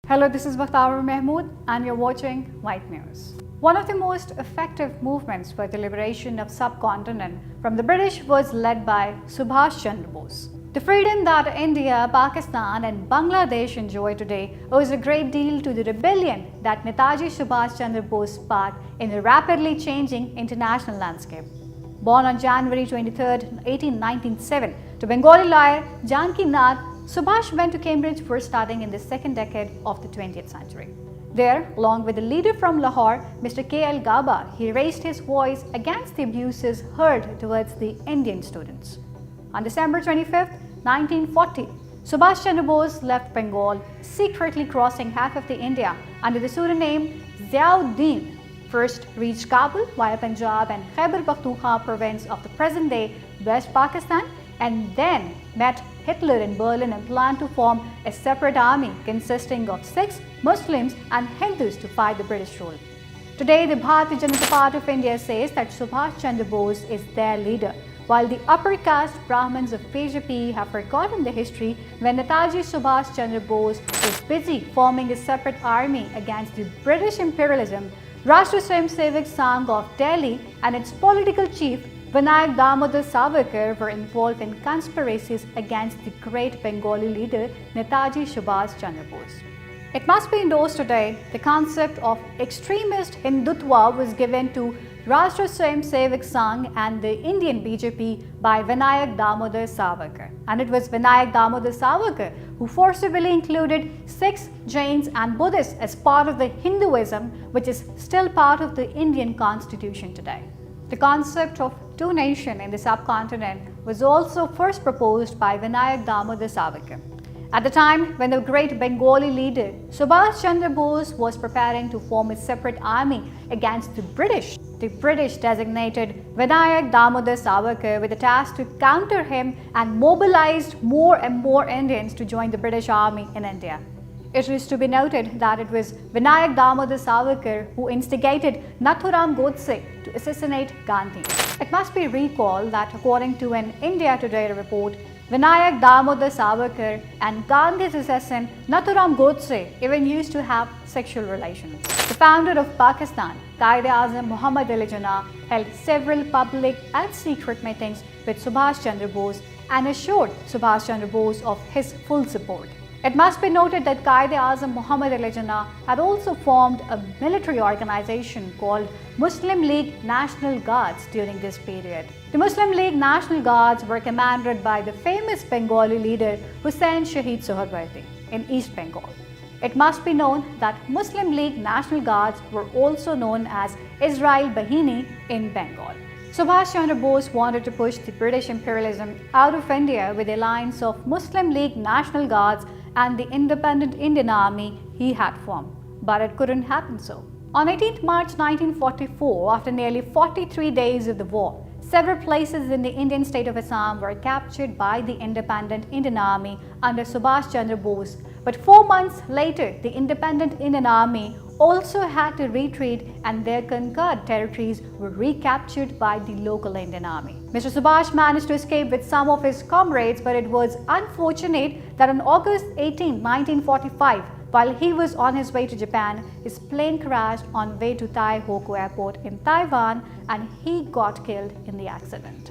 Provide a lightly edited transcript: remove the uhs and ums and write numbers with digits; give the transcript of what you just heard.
Hello, this is Bakhtaur Mahmood and you're watching White News. One of the most effective movements for the liberation of subcontinent from the British was led by Shubash Chandra Bose. The freedom that India, Pakistan and Bangladesh enjoy today owes a great deal to the rebellion that Netaji Shubash Chandra Bose sparked in the rapidly changing international landscape. Born on January 23, 1897, to Bengali lawyer Janki Nath, Shubash went to Cambridge for studying in the second decade of the 20th century. There, along with the leader from Lahore, Mr. K.L. Gaba, he raised his voice against the abuses heard towards the Indian students. On December 25, 1940, Shubash Chandra Bose left Bengal, secretly crossing half of the India under the pseudonym Ziauddin. First reached Kabul via Punjab and Khyber Pakhtunkhwa province of the present-day West Pakistan, and then met Hitler in Berlin and planned to form a separate army consisting of Sikhs, Muslims and Hindus to fight the British rule. Today, the Bharatiya Janata Party of India says that Shubash Chandra Bose is their leader, while the upper caste Brahmins of BJP have forgotten the history when Netaji Shubash Chandra Bose was busy forming a separate army against the British imperialism. Rashtriya Swayamsevak Sangh of Delhi and its political chief Vinayak Damodar Savarkar were involved in conspiracies against the great Bengali leader Netaji Shubash Chandra Bose. It must be endorsed today, the concept of extremist Hindutva was given to Rashtriya Swayamsevak Sangh and the Indian BJP by Vinayak Damodar Savarkar. And it was Vinayak Damodar Savarkar who forcibly included Sikhs, Jains and Buddhists as part of the Hinduism, which is still part of the Indian constitution today. The concept of two nations in the subcontinent was also first proposed by Vinayak Damodar Savarkar. At the time when the great Bengali leader Shubash Chandra Bose was preparing to form a separate army against the British designated Vinayak Damodar Savarkar with the task to counter him and mobilized more and more Indians to join the British army in India. It is to be noted that it was Vinayak Damodar Savarkar who instigated Nathuram Godse to assassinate Gandhi. It must be recalled that according to an India Today report, Vinayak Damodar Savarkar and Gandhi's assassin Nathuram Godse even used to have sexual relations. The founder of Pakistan, Quaid-e-Azam Muhammad Ali Jinnah, held several public and secret meetings with Shubash Chandra Bose and assured Shubash Chandra Bose of his full support. It must be noted that Quaid-e-Azam Muhammad Ali Jinnah had also formed a military organization called Muslim League National Guards during this period. The Muslim League National Guards were commanded by the famous Bengali leader Hussain Shahid Sohrawardy in East Bengal. It must be known that Muslim League National Guards were also known as Israel Bahini in Bengal. Shubash Chandra Bose wanted to push the British imperialism out of India with the alliance of Muslim League National Guards and the independent Indian army he had formed, but it couldn't happen so. On 18 March 1944, after nearly 43 days of the war, several places in the Indian state of Assam were captured by the independent Indian army under Shubash Chandra Bose. But 4 months later, the independent Indian army also had to retreat and their conquered territories were recaptured by the local Indian army. Mr. Shubash managed to escape with some of his comrades, but it was unfortunate that on August 18, 1945, while he was on his way to Japan, his plane crashed on way to Tai Hoku Airport in Taiwan and he got killed in the accident.